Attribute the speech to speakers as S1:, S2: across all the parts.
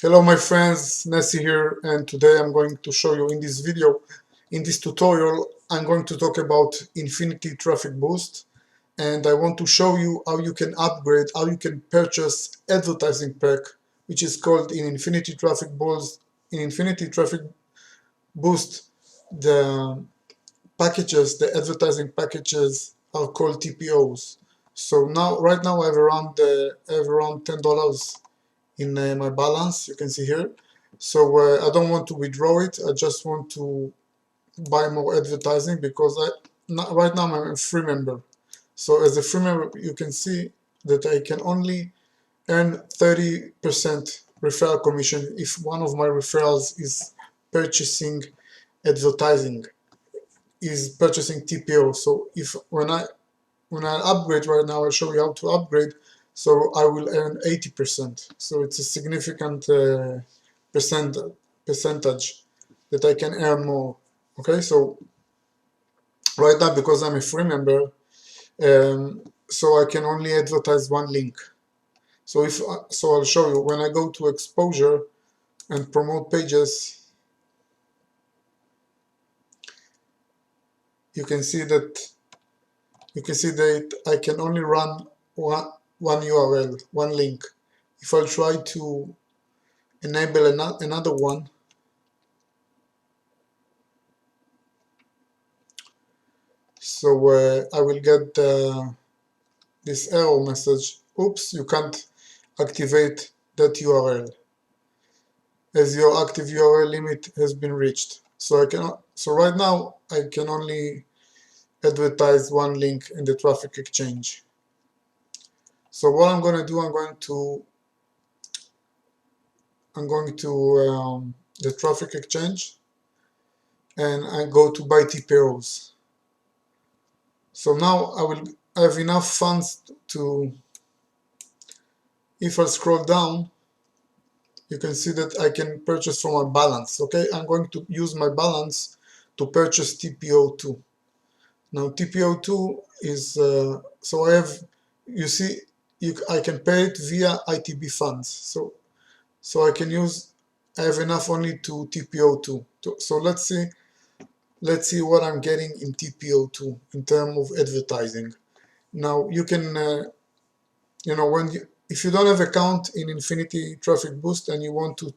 S1: Hello my friends, Nessie here, and today I'm going to show you in this video, in this tutorial, I'm going to talk about Infinity Traffic Boost, and I want to show you how you can upgrade, how you can purchase advertising pack, which is called in Infinity Traffic Boost. In Infinity Traffic Boost, the packages, the advertising packages are called TPOs. So right now I have around $10 in my balance, you can see here. So I don't want to withdraw it, I just want to buy more advertising because right now I'm a free member. So as a free member you can see that I can only earn 30% referral commission if one of my referrals is purchasing advertising, is purchasing TPO. So if when I upgrade right now, I'll show you how to upgrade. So I will earn 80%. So it's a significant percentage that I can earn more. Okay, so right now because I'm a free member, so I can only advertise one link. So I'll show you when I go to exposure and promote pages, you can see that I can only run one URL, one link. If I try to enable another one, so I will get this error message. Oops, you can't activate that URL as your active URL limit has been reached. So right now I can only advertise one link in the traffic exchange. So what I'm going to do, I'm going to the traffic exchange, and I go to buy TPOs. So now I have enough funds to, if I scroll down, you can see that I can purchase from my balance. Okay, I'm going to use my balance to purchase TPO2. Now TPO2 is, so I have, you see, I can pay it via ITB funds. So I can use, I have enough only to TPO2. So let's see what I'm getting in TPO2 in terms of advertising. Now you can, if you don't have account in Infinity Traffic Boost and you want to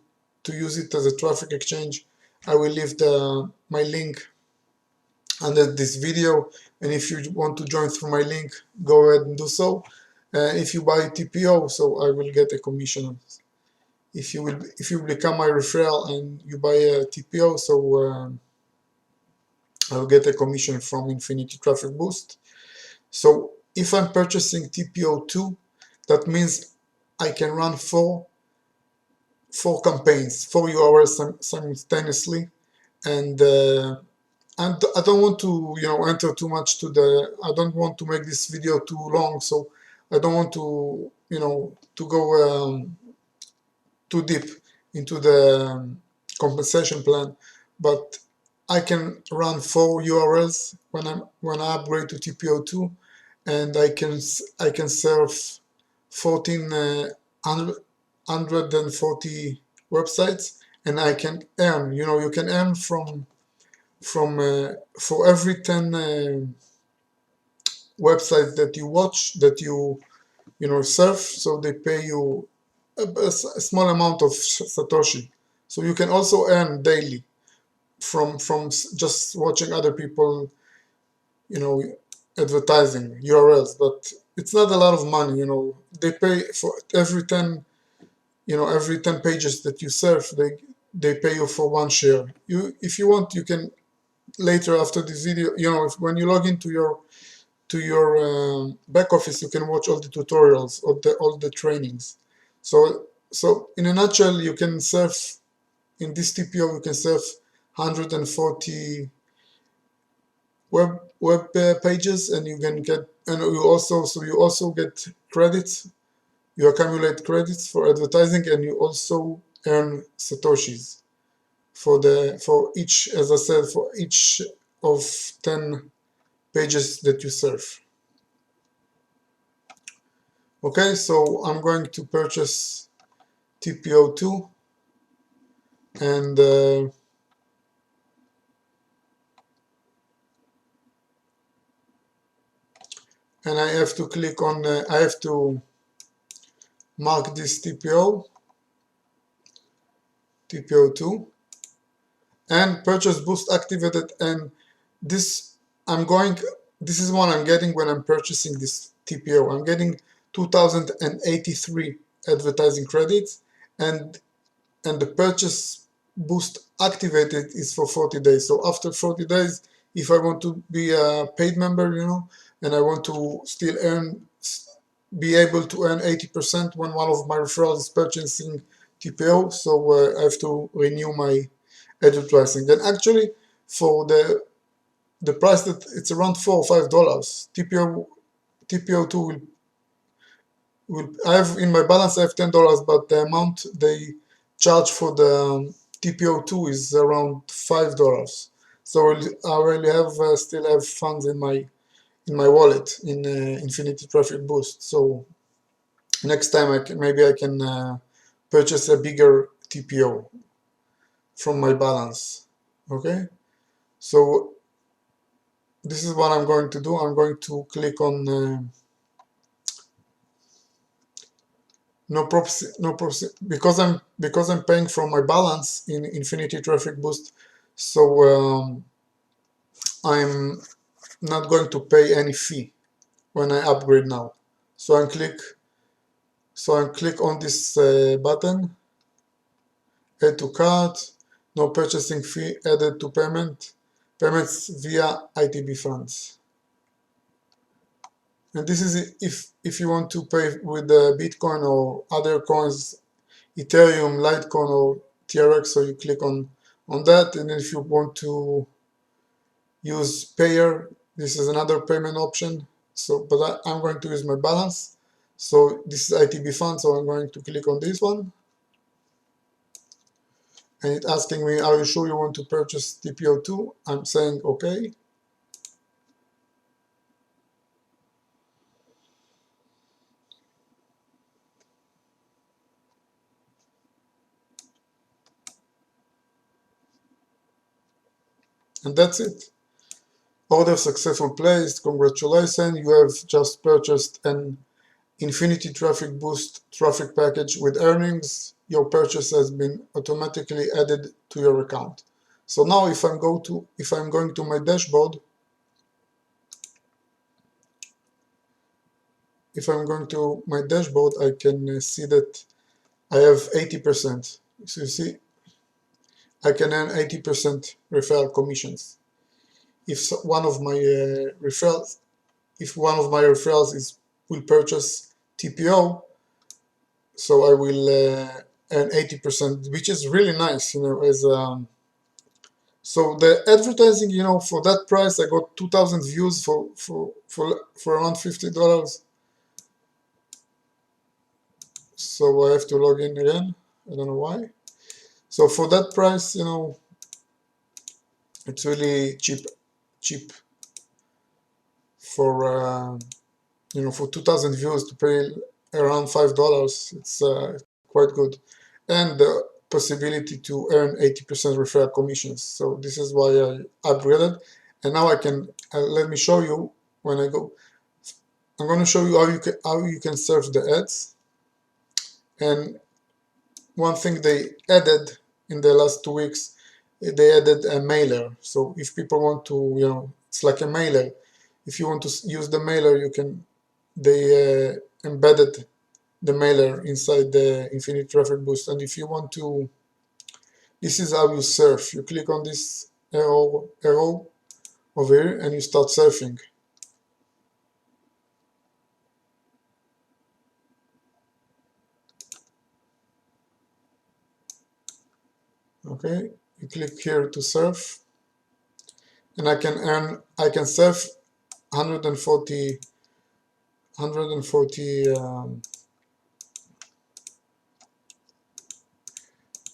S1: use it as a traffic exchange, I will leave my link under this video, and if you want to join through my link, go ahead and do so. If you buy TPO, so I will get a commission. If you become my referral and you buy a TPO, so I'll get a commission from Infinity Traffic Boost. So if I'm purchasing TPO2, that means I can run four campaigns, 4 URLs simultaneously, and I don't want to enter too much to I don't want to make this video too long, so I don't want to to go too deep into the compensation plan, but I can run 4 URLs when I upgrade to TPO2, and I can serve 1,440 websites, and I can earn. You can earn from for every 10 websites that you watch, that surf, so they pay you a small amount of Satoshi. So you can also earn daily from just watching other people, you know, advertising URLs, but it's not a lot of money. They pay for every 10 pages that you surf, they pay you for one share. If you want, you can later after this video, when you log into your back office, you can watch all the tutorials, all the trainings. So in a nutshell, you can surf in this TPO, you can surf 140 web pages, and you can get, and you also get credits. You accumulate credits for advertising, and you also earn satoshis for each, as I said, for each of 10 pages that you surf. Okay, so I'm going to purchase TPO2. and I have to click on, I have to mark this TPO, TPO2, and purchase boost activated. And this I'm going, this is what I'm getting when I'm purchasing this TPO. I'm getting 2083 advertising credits, and the purchase boost activated is for 40 days. So after 40 days, if I want to be a paid member, and I want to still be able to earn 80% when one of my referrals is purchasing TPO, so I have to renew my advertising. And actually, for the price that it's around $4 or $5, TPO2 I have in my balance, I have $10, but the amount they charge for the TPO2 is around $5. So I really have still have funds in my wallet in Infinity Traffic Boost. So next time maybe I can purchase a bigger TPO from my balance. Okay, so this is what I'm going to do. I'm going to click on no proxy, because I'm paying from my balance in Infinity Traffic Boost. So I'm not going to pay any fee when I upgrade now. So I click on this button, add to cart, no purchasing fee added to payments via ITB funds. And this is if you want to pay with Bitcoin or other coins, Ethereum, Litecoin, or TRX. So you click on that, and if you want to use Payer, this is another payment option. So, but I'm going to use my balance. So this is ITB fund, so I'm going to click on this one, and it's asking me, are you sure you want to purchase TPO2? I'm saying okay. And that's it. Order successful placed. Congratulations, you have just purchased an Infinity Traffic Boost traffic package with earnings. Your purchase has been automatically added to your account. So now if I'm going to my dashboard, I can see that I have 80%. So you see, I can earn 80% referral commissions. If one of my referrals will purchase TPO, so I will earn 80%, which is really nice, as so the advertising, for that price, I got 2,000 views for around $50. So I have to log in again. I don't know why. So for that price, it's really cheap for for 2,000 views to pay around $5. It's quite good, and the possibility to earn 80% referral commissions. So this is why I upgraded, and now I can let me show you when I go. I'm going to show you how you can serve the ads. And one thing they added in the last 2 weeks, they added a mailer. So if people want to, it's like a mailer. If you want to use the mailer, they embedded the mailer inside the Infinite Traffic Boost. And if you want to, this is how you surf. You click on this arrow over here and you start surfing. Okay, you click here to surf, and I can surf 140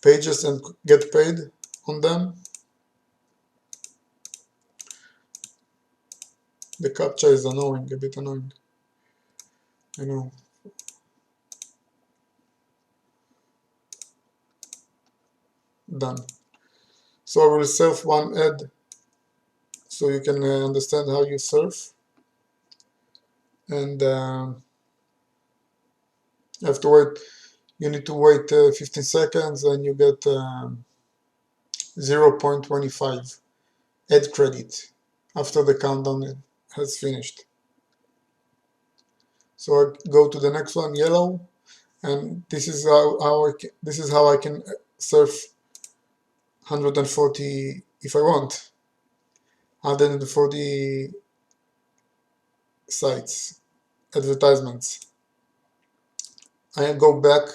S1: pages and get paid on them. The captcha is annoying, a bit annoying, I know. Done. So I will surf one ad so you can understand how you surf. And you have to wait. You need to wait 15 seconds and you get 0.25 ad credit after the countdown has finished. So I go to the next one, yellow, and this is how I can surf 140 if I want. 140 sites, advertisements. I go back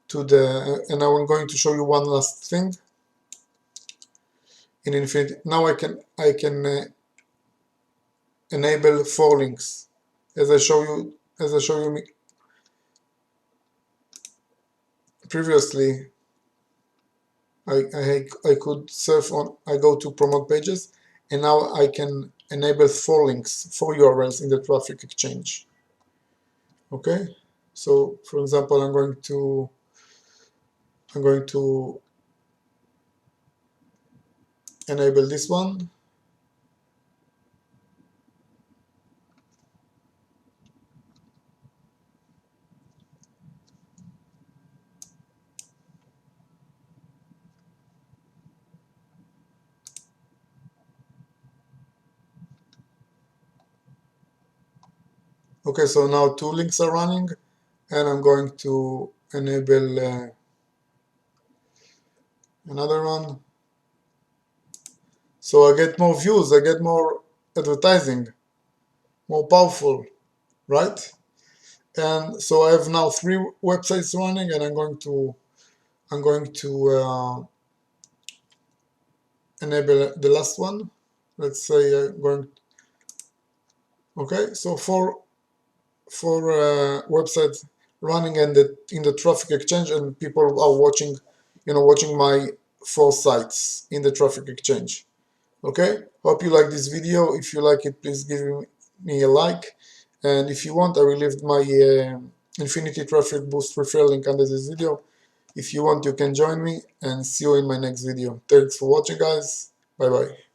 S1: to the, and I'm going to show you one last thing in Infinity. Now I can enable 4 links, as I show you previously. I could surf on. I go to promote pages, and now I can enable 4 links, 4 URLs in the traffic exchange. Okay, so for example, I'm going to enable this one. Okay, so now 2 links are running, and I'm going to enable another one. So I get more views, I get more advertising, more powerful, right? And so I have now 3 websites running, and I'm going to enable the last one. Let's say I'm going. Okay, so four websites running in the traffic exchange, and people are watching my 4 sites in the traffic exchange. Okay, hope you like this video. If you like it, please give me a like, and if you want, I will leave my Infinity Traffic Boost referral link under this video. If you want, you can join me, and see you in my next video. Thanks for watching, guys. Bye bye.